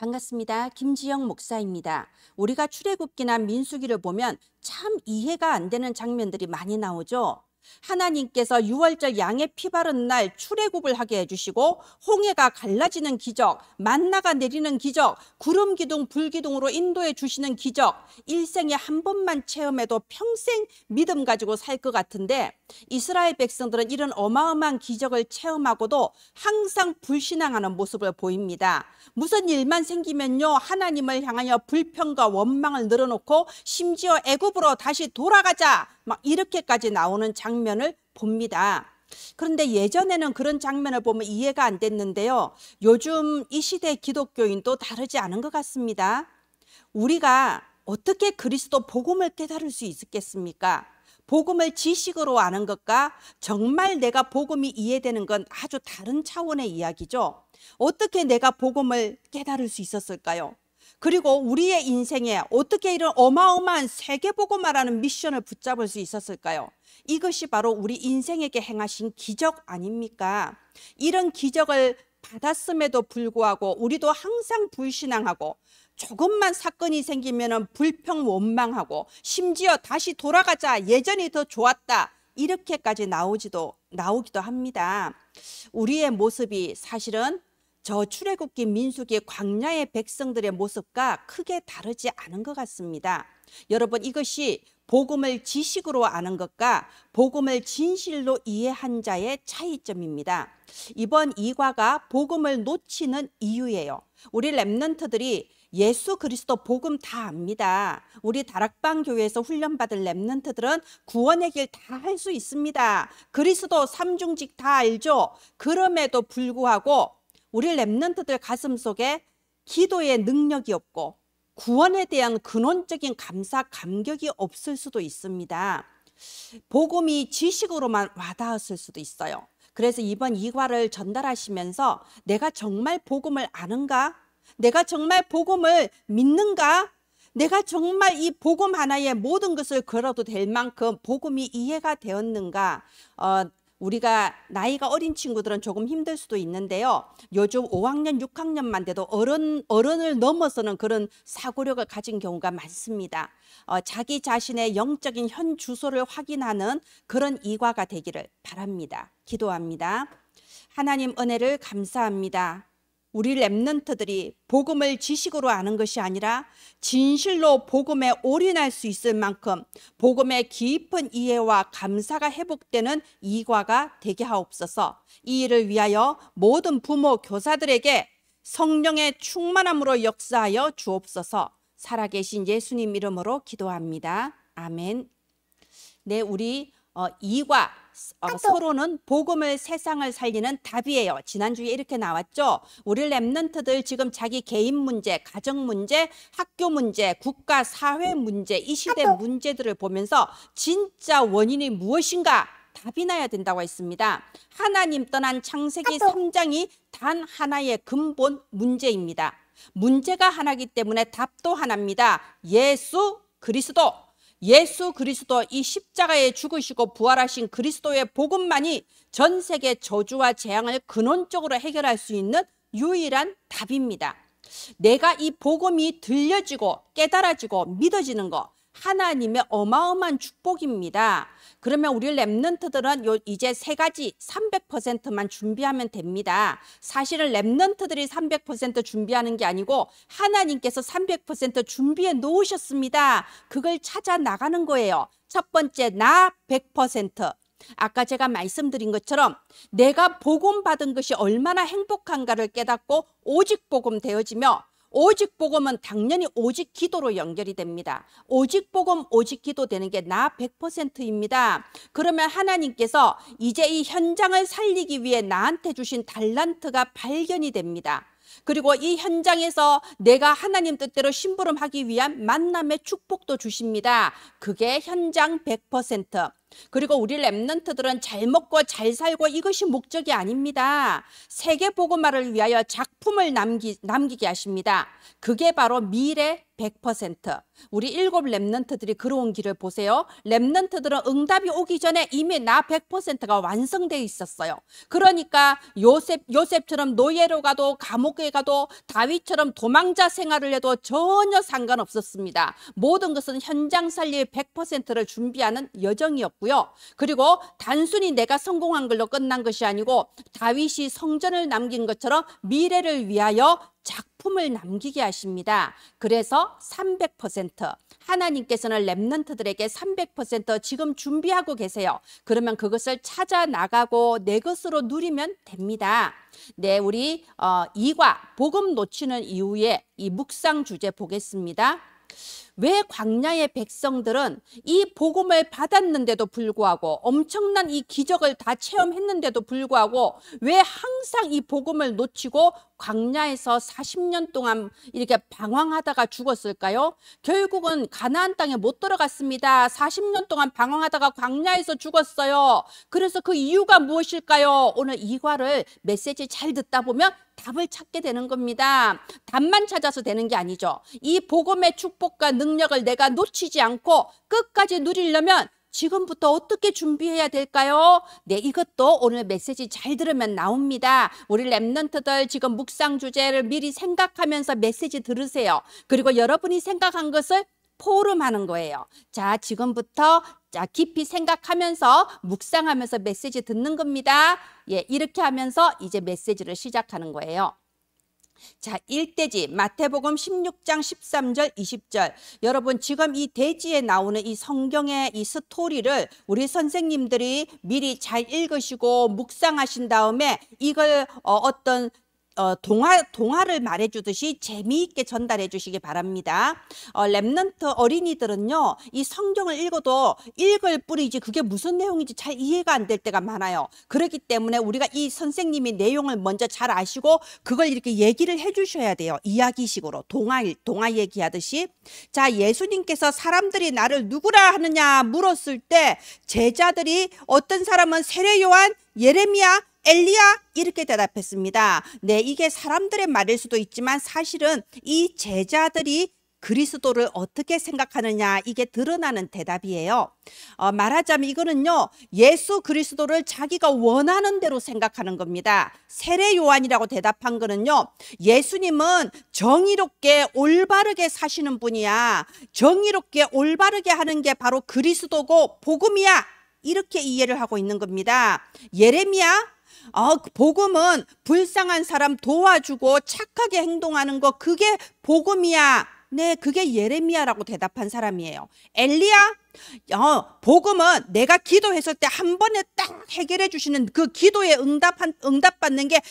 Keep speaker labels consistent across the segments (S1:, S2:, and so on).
S1: 반갑습니다. 김지영 목사입니다. 우리가 출애굽기나 민수기를 보면 참 이해가 안 되는 장면들이 많이 나오죠. 하나님께서 유월절 양의 피 바른 날 출애굽을 하게 해주시고 홍해가 갈라지는 기적, 만나가 내리는 기적, 구름 기둥 불 기둥으로 인도해 주시는 기적, 일생에 한 번만 체험해도 평생 믿음 가지고 살 것 같은데 이스라엘 백성들은 이런 어마어마한 기적을 체험하고도 항상 불신앙하는 모습을 보입니다. 무슨 일만 생기면요, 하나님을 향하여 불평과 원망을 늘어놓고 심지어 애굽으로 다시 돌아가자 막 이렇게까지 나오는 장면을 봅니다. 그런데 예전에는 그런 장면을 보면 이해가 안 됐는데요, 요즘 이 시대 기독교인도 다르지 않은 것 같습니다. 우리가 어떻게 그리스도 복음을 깨달을 수 있겠습니까? 복음을 지식으로 아는 것과 정말 내가 복음이 이해되는 건 아주 다른 차원의 이야기죠. 어떻게 내가 복음을 깨달을 수 있었을까요? 그리고 우리의 인생에 어떻게 이런 어마어마한 세계복음화라는 미션을 붙잡을 수 있었을까요? 이것이 바로 우리 인생에게 행하신 기적 아닙니까? 이런 기적을 받았음에도 불구하고 우리도 항상 불신앙하고 조금만 사건이 생기면 불평 원망하고 심지어 다시 돌아가자, 예전이 더 좋았다, 이렇게까지 나오기도 합니다. 우리의 모습이 사실은 저 출애굽기 민수기 광야의 백성들의 모습과 크게 다르지 않은 것 같습니다. 여러분, 이것이 복음을 지식으로 아는 것과 복음을 진실로 이해한 자의 차이점입니다. 이번 이과가 복음을 놓치는 이유예요. 우리 랩런트들이 예수 그리스도 복음 다 압니다. 우리 다락방 교회에서 훈련받은 랩런트들은 구원의 길 다 할 수 있습니다. 그리스도 삼중직 다 알죠. 그럼에도 불구하고 우리 랩런트들 가슴 속에 기도의 능력이 없고 구원에 대한 근원적인 감사, 감격이 없을 수도 있습니다. 복음이 지식으로만 와닿았을 수도 있어요. 그래서 이번 이과를 전달하시면서 내가 정말 복음을 아는가? 내가 정말 복음을 믿는가? 내가 정말 이 복음 하나에 모든 것을 걸어도 될 만큼 복음이 이해가 되었는가? 우리가 나이가 어린 친구들은 조금 힘들 수도 있는데요, 요즘 5학년, 6학년만 돼도 어른을 넘어서는 그런 사고력을 가진 경우가 많습니다. 자기 자신의 영적인 현 주소를 확인하는 그런 이과가 되기를 바랍니다. 기도합니다. 하나님 은혜를 감사합니다. 우리 랩런트들이 복음을 지식으로 아는 것이 아니라 진실로 복음에 올인할 수 있을 만큼 복음의 깊은 이해와 감사가 회복되는 이과가 되게 하옵소서. 이 일을 위하여 모든 부모, 교사들에게 성령의 충만함으로 역사하여 주옵소서. 살아계신 예수님 이름으로 기도합니다. 아멘. 네, 우리 이과 서로는 복음을, 세상을 살리는 답이에요. 지난주에 이렇게 나왔죠. 우리 랩런트들 지금 자기 개인 문제, 가정 문제, 학교 문제, 국가 사회 문제, 이 시대 문제들을 보면서 진짜 원인이 무엇인가 답이 나야 된다고 했습니다. 하나님 떠난 창세기 3장이 단 하나의 근본 문제입니다. 문제가 하나이기 때문에 답도 하나입니다. 예수 그리스도. 예수 그리스도, 이 십자가에 죽으시고 부활하신 그리스도의 복음만이 전 세계 저주와 재앙을 근원적으로 해결할 수 있는 유일한 답입니다. 내가 이 복음이 들려지고 깨달아지고 믿어지는 거, 하나님의 어마어마한 축복입니다. 그러면 우리 랩런트들은 이제 세 가지 300%만 준비하면 됩니다. 사실은 랩런트들이 300% 준비하는 게 아니고 하나님께서 300% 준비해 놓으셨습니다. 그걸 찾아 나가는 거예요. 첫 번째, 나 100%. 아까 제가 말씀드린 것처럼 내가 복음 받은 것이 얼마나 행복한가를 깨닫고 오직 복음 되어지며, 오직 복음은 당연히 오직 기도로 연결이 됩니다. 오직 복음, 오직 기도 되는 게 나 100%입니다. 그러면 하나님께서 이제 이 현장을 살리기 위해 나한테 주신 달란트가 발견이 됩니다. 그리고 이 현장에서 내가 하나님 뜻대로 심부름하기 위한 만남의 축복도 주십니다. 그게 현장 100%. 그리고 우리 랩런트들은 잘 먹고 잘 살고 이것이 목적이 아닙니다. 세계 복음화를 위하여 작품을 남기게 하십니다. 그게 바로 미래 100%. 우리 7 랩런트들이 걸어온 길을 보세요. 랩런트들은 응답이 오기 전에 이미 나 100%가 완성되어 있었어요. 그러니까 요셉처럼 노예로 가도 감옥에 가도 다윗처럼 도망자 생활을 해도 전혀 상관없었습니다. 모든 것은 현장 살릴 100%를 준비하는 여정이었고요. 그리고 단순히 내가 성공한 걸로 끝난 것이 아니고 다윗이 성전을 남긴 것처럼 미래를 위하여 작품을 남기게 하십니다. 그래서 300%, 하나님께서는 랩런트들에게 300% 지금 준비하고 계세요. 그러면 그것을 찾아 나가고 내 것으로 누리면 됩니다. 네, 우리 2과 복음 놓치는 이후에 이 묵상 주제 보겠습니다. 왜 광야의 백성들은 이 복음을 받았는데도 불구하고 엄청난 이 기적을 다 체험했는데도 불구하고 왜 항상 이 복음을 놓치고 광야에서 40년 동안 이렇게 방황하다가 죽었을까요? 결국은 가나안 땅에 못 들어갔습니다. 40년 동안 방황하다가 광야에서 죽었어요. 그래서 그 이유가 무엇일까요? 오늘 이과를 메시지 잘 듣다 보면 답을 찾게 되는 겁니다. 답만 찾아서 되는 게 아니죠. 이 복음의 축복과 능력을 내가 놓치지 않고 끝까지 누리려면 지금부터 어떻게 준비해야 될까요? 네, 이것도 오늘 메시지 잘 들으면 나옵니다. 우리 랩런트들 지금 묵상 주제를 미리 생각하면서 메시지 들으세요. 그리고 여러분이 생각한 것을 포럼하는 거예요. 자, 지금부터 깊이 생각하면서 묵상하면서 메시지 듣는 겁니다. 예, 이렇게 하면서 이제 메시지를 시작하는 거예요. 자, 일대지 마태복음 16장 13절 20절. 여러분 지금 이 대지에 나오는 이 성경의 이 스토리를 우리 선생님들이 미리 잘 읽으시고 묵상하신 다음에 이걸 어떤 동화를 말해주듯이 재미있게 전달해 주시기 바랍니다. 랩런트 어린이들은요, 이 성경을 읽어도 읽을 뿐이지 그게 무슨 내용인지 잘 이해가 안 될 때가 많아요. 그렇기 때문에 우리가 이 선생님이 내용을 먼저 잘 아시고 그걸 이렇게 얘기를 해 주셔야 돼요. 이야기식으로 동화 얘기하듯이. 자, 예수님께서 사람들이 나를 누구라 하느냐 물었을 때 제자들이 어떤 사람은 세례 요한, 예레미야, 엘리야 이렇게 대답했습니다. 네, 이게 사람들의 말일 수도 있지만 사실은 이 제자들이 그리스도를 어떻게 생각하느냐 이게 드러나는 대답이에요. 말하자면 이거는요, 예수 그리스도를 자기가 원하는 대로 생각하는 겁니다. 세례 요한이라고 대답한 거는요, 예수님은 정의롭게 올바르게 사시는 분이야. 정의롭게 올바르게 하는 게 바로 그리스도고 복음이야. 이렇게 이해를 하고 있는 겁니다. 예레미야, 복음은 불쌍한 사람 도와주고 착하게 행동하는 거 그게 복음이야. 네, 그게 예레미야라고 대답한 사람이에요. 엘리야, 복음은 내가 기도했을 때 한 번에 딱 해결해 주시는 그 기도에 응답받는 게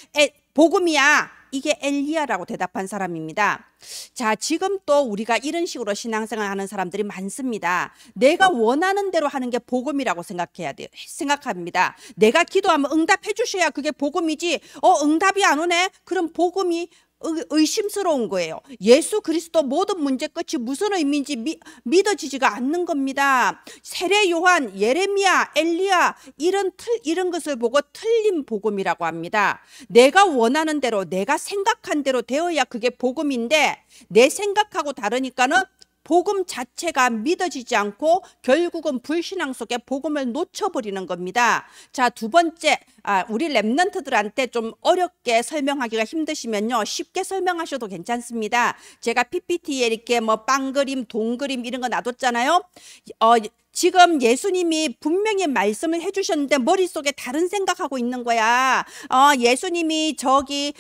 S1: 복음이야. 이게 엘리야라고 대답한 사람입니다. 자, 지금 또 우리가 이런 식으로 신앙생활 하는 사람들이 많습니다. 내가 원하는 대로 하는 게 복음이라고 생각해야 돼요. 생각합니다. 내가 기도하면 응답해 주셔야 그게 복음이지. 응답이 안 오네? 그럼 복음이 의심스러운 거예요. 예수 그리스도 모든 문제 끝이 무슨 의미인지 믿어지지가 않는 겁니다. 세례 요한, 예레미야, 엘리야 이런 것을 보고 틀린 복음이라고 합니다. 내가 원하는 대로 내가 생각한 대로 되어야 그게 복음인데 내 생각하고 다르니까는 복음 자체가 믿어지지 않고 결국은 불신앙 속에 복음을 놓쳐버리는 겁니다. 자, 두 번째, 우리 랩런트들한테 좀 어렵게 설명하기가 힘드시면요, 쉽게 설명하셔도 괜찮습니다. 제가 PPT에 이렇게 뭐 빵 그림, 동 그림 이런 거 놔뒀잖아요. 지금 예수님이 분명히 말씀을 해주셨는데 머릿속에 다른 생각하고 있는 거야. 예수님이 저기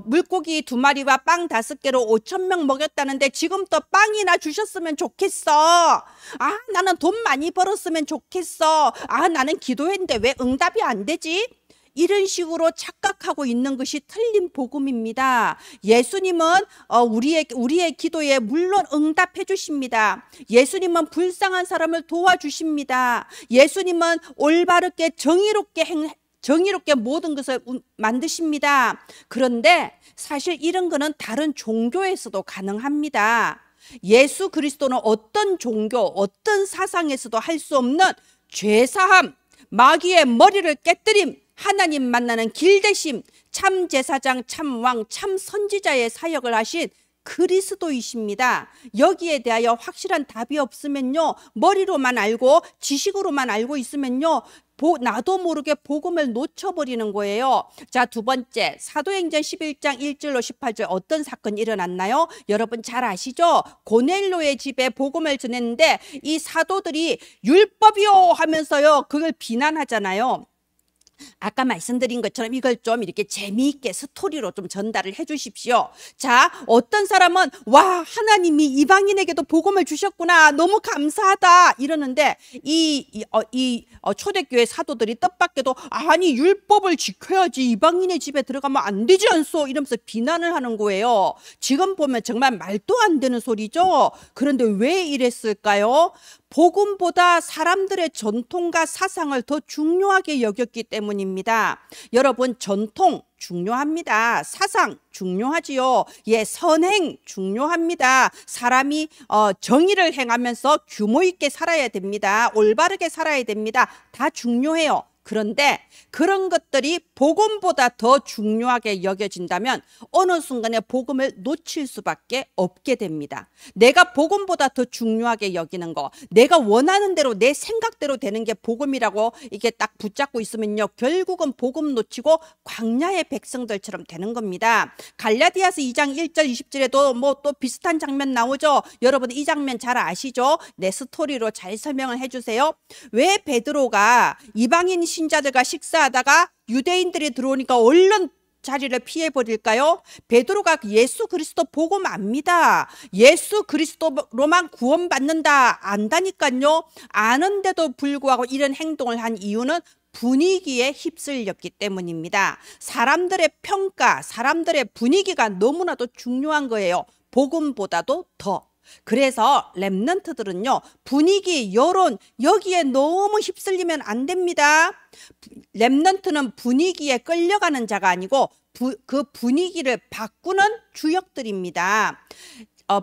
S1: 물고기 2마리와 빵 5개로 5,000명 먹였다는데 지금 또 빵이나 주셨으면 좋겠어. 나는 돈 많이 벌었으면 좋겠어. 나는 기도했는데 왜 응답이 안 되지? 이런 식으로 착각하고 있는 것이 틀린 복음입니다. 예수님은 우리의 기도에 물론 응답해 주십니다. 예수님은 불쌍한 사람을 도와주십니다. 예수님은 올바르게 정의롭게 모든 것을 만드십니다. 그런데 사실 이런 거는 다른 종교에서도 가능합니다. 예수 그리스도는 어떤 종교, 어떤 사상에서도 할 수 없는 죄사함, 마귀의 머리를 깨뜨림, 하나님 만나는 길대심, 참 제사장, 참 왕, 참 선지자의 사역을 하신 그리스도이십니다. 여기에 대하여 확실한 답이 없으면요, 머리로만 알고 지식으로만 알고 있으면요, 나도 모르게 복음을 놓쳐버리는 거예요. 자, 두 번째, 사도행전 11장 1절로 18절 어떤 사건이 일어났나요? 여러분 잘 아시죠? 고넬료의 집에 복음을 전했는데 이 사도들이 율법이요 하면서요, 그걸 비난하잖아요. 아까 말씀드린 것처럼 이걸 좀 이렇게 재미있게 스토리로 좀 전달을 해 주십시오. 자, 어떤 사람은 와, 하나님이 이방인에게도 복음을 주셨구나, 너무 감사하다 이러는데 초대교회 사도들이 뜻밖에도 아니 율법을 지켜야지 이방인의 집에 들어가면 안 되지 않소 이러면서 비난을 하는 거예요. 지금 보면 정말 말도 안 되는 소리죠. 그런데 왜 이랬을까요? 복음보다 사람들의 전통과 사상을 더 중요하게 여겼기 때문입니다. 여러분, 전통 중요합니다. 사상 중요하지요. 예, 선행 중요합니다. 사람이 정의를 행하면서 규모 있게 살아야 됩니다. 올바르게 살아야 됩니다. 다 중요해요. 그런데 그런 것들이 복음보다 더 중요하게 여겨진다면 어느 순간에 복음을 놓칠 수밖에 없게 됩니다. 내가 복음보다 더 중요하게 여기는 거, 내가 원하는 대로 내 생각대로 되는 게 복음이라고 이게 딱 붙잡고 있으면요, 결국은 복음 놓치고 광야의 백성들처럼 되는 겁니다. 갈라디아서 2장 1절 20절에도 뭐 또 비슷한 장면 나오죠. 여러분 이 장면 잘 아시죠? 내 스토리로 잘 설명을 해주세요. 왜 베드로가 이방인 신자들과 식사하다가 유대인들이 들어오니까 얼른 자리를 피해버릴까요? 베드로가 예수 그리스도 복음 압니다. 예수 그리스도로만 구원받는다 안다니까요. 아는데도 불구하고 이런 행동을 한 이유는 분위기에 휩쓸렸기 때문입니다. 사람들의 평가, 사람들의 분위기가 너무나도 중요한 거예요. 복음보다도 더. 그래서 렘넌트들은요, 분위기, 여론 여기에 너무 휩쓸리면 안 됩니다. 렘넌트는 분위기에 끌려가는 자가 아니고 그 분위기를 바꾸는 주역들입니다.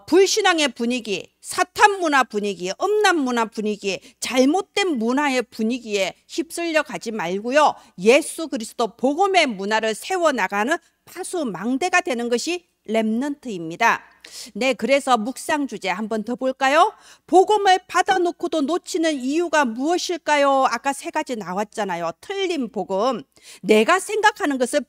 S1: 불신앙의 분위기, 사탄 문화 분위기, 음란 문화 분위기, 잘못된 문화의 분위기에 휩쓸려 가지 말고요, 예수 그리스도 복음의 문화를 세워나가는 파수망대가 되는 것이 렘넌트입니다. 네, 그래서 묵상 주제 한번 더 볼까요? 복음을 받아놓고도 놓치는 이유가 무엇일까요? 아까 세 가지 나왔잖아요. 틀린 복음. 내가 생각하는 것을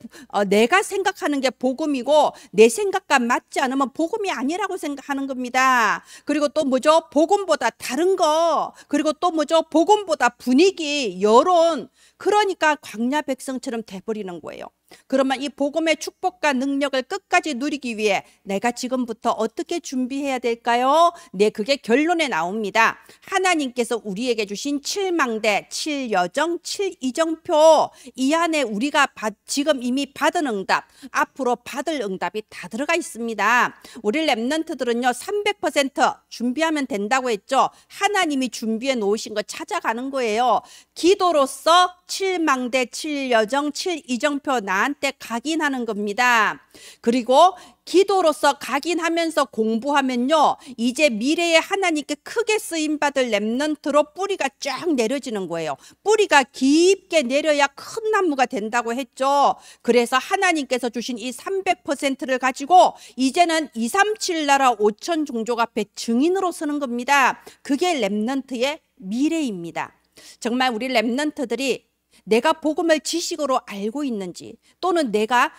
S1: 내가 생각하는 게 복음이고 내 생각과 맞지 않으면 복음이 아니라고 생각하는 겁니다. 그리고 또 뭐죠? 복음보다 다른 거. 그리고 또 뭐죠? 복음보다 분위기, 여론. 그러니까 광야 백성처럼 돼버리는 거예요. 그러면 이 복음의 축복과 능력을 끝까지 누리기 위해 내가 지금부터 어떻게 준비해야 될까요? 네, 그게 결론에 나옵니다. 하나님께서 우리에게 주신 7망대, 7여정, 7이정표, 이 안에 우리가 지금 이미 받은 응답, 앞으로 받을 응답이 다 들어가 있습니다. 우리 렘넌트들은요, 300% 준비하면 된다고 했죠. 하나님이 준비해 놓으신 거 찾아가는 거예요. 기도로서 7망대, 7여정, 7이정표 나한테 각인하는 겁니다. 그리고 기도로서 각인하면서 공부하면요, 이제 미래에 하나님께 크게 쓰임받을 렘넌트로 뿌리가 쫙 내려지는 거예요. 뿌리가 깊게 내려야 큰 나무가 된다고 했죠. 그래서 하나님께서 주신 이 300%를 가지고 이제는 237 나라 5천 종족 앞에 증인으로 서는 겁니다. 그게 렘넌트의 미래입니다. 정말 우리 렘넌트들이 내가 복음을 지식으로 알고 있는지, 또는 내가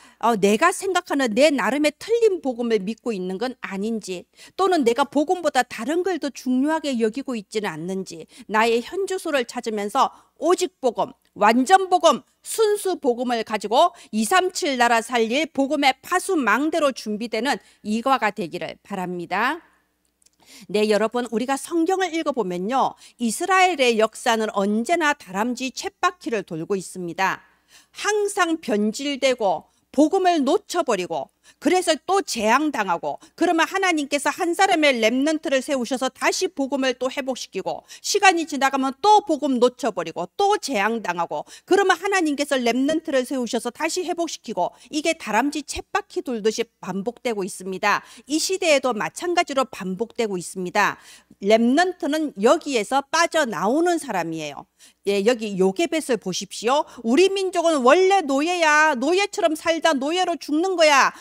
S1: 생각하는 내 나름의 틀린 복음을 믿고 있는 건 아닌지, 또는 내가 복음보다 다른 걸 더 중요하게 여기고 있지는 않는지, 나의 현주소를 찾으면서 오직 복음, 완전 복음, 순수 복음을 가지고 237 나라 살릴 복음의 파수망대로 준비되는 이과가 되기를 바랍니다. 네, 여러분, 우리가 성경을 읽어보면요, 이스라엘의 역사는 언제나 다람쥐 쳇바퀴를 돌고 있습니다. 항상 변질되고 복음을 놓쳐버리고 그래서 또 재앙당하고, 그러면 하나님께서 한 사람의 렘넌트를 세우셔서 다시 복음을 또 회복시키고, 시간이 지나가면 또 복음 놓쳐버리고 또 재앙당하고, 그러면 하나님께서 렘넌트를 세우셔서 다시 회복시키고, 이게 다람쥐 쳇바퀴 돌듯이 반복되고 있습니다. 이 시대에도 마찬가지로 반복되고 있습니다. 렘넌트는 여기에서 빠져나오는 사람이에요. 예, 여기 요게벳을 보십시오. 우리 민족은 원래 노예야. 노예처럼 살다 노예로 죽는 거야.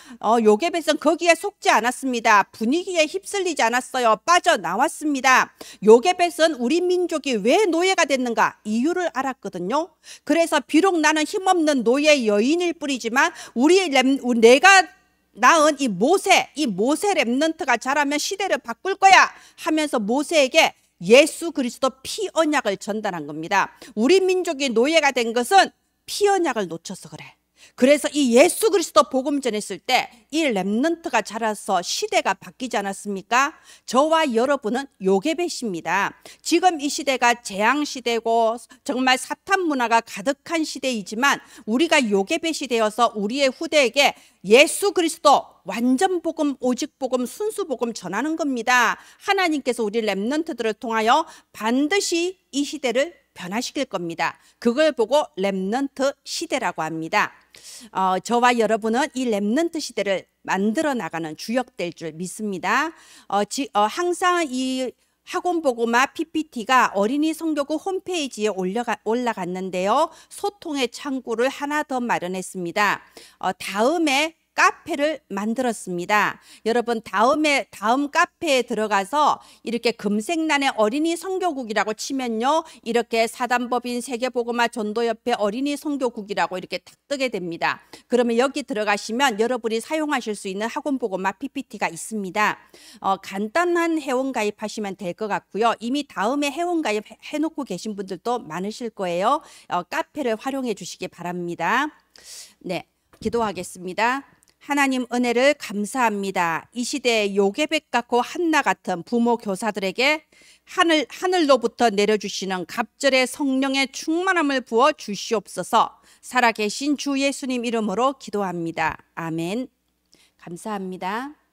S1: 요게벳은 거기에 속지 않았습니다. 분위기에 휩쓸리지 않았어요. 빠져나왔습니다. 요게벳은 우리 민족이 왜 노예가 됐는가 이유를 알았거든요. 그래서 비록 나는 힘없는 노예 여인일 뿐이지만 내가 낳은 이 모세 렘넌트가 자라면 시대를 바꿀 거야 하면서 모세에게 예수 그리스도 피 언약을 전달한 겁니다. 우리 민족이 노예가 된 것은 피 언약을 놓쳐서 그래. 그래서 이 예수 그리스도 복음 전했을 때 이 렘넌트가 자라서 시대가 바뀌지 않았습니까? 저와 여러분은 요게벳입니다. 지금 이 시대가 재앙 시대고 정말 사탄 문화가 가득한 시대이지만 우리가 요게벳이 되어서 우리의 후대에게 예수 그리스도 완전 복음, 오직 복음, 순수 복음 전하는 겁니다. 하나님께서 우리 렘넌트들을 통하여 반드시 이 시대를 변화시킬 겁니다. 그걸 보고 렘넌트 시대라고 합니다. 저와 여러분은 이 렘넌트 시대를 만들어 나가는 주역될 줄 믿습니다. 항상 이 학원보고마 PPT가 어린이 성교구 홈페이지에 올라갔는데요. 소통의 창구를 하나 더 마련했습니다. 다음에 카페를 만들었습니다. 여러분 다음 카페에 들어가서 이렇게 금색란에 어린이 선교국이라고 치면요, 이렇게 사단법인 세계복음화 전도협회 어린이 선교국이라고 이렇게 딱 뜨게 됩니다. 그러면 여기 들어가시면 여러분이 사용하실 수 있는 학원보고마 PPT가 있습니다. 간단한 회원 가입하시면 될 것 같고요. 이미 다음에 회원 가입 해놓고 계신 분들도 많으실 거예요. 카페를 활용해 주시기 바랍니다. 네, 기도하겠습니다. 하나님 은혜를 감사합니다. 이 시대에 요게벳 같고 한나 같은 부모 교사들에게 하늘로부터 내려주시는 갑절의 성령의 충만함을 부어 주시옵소서. 살아계신 주 예수님 이름으로 기도합니다. 아멘. 감사합니다.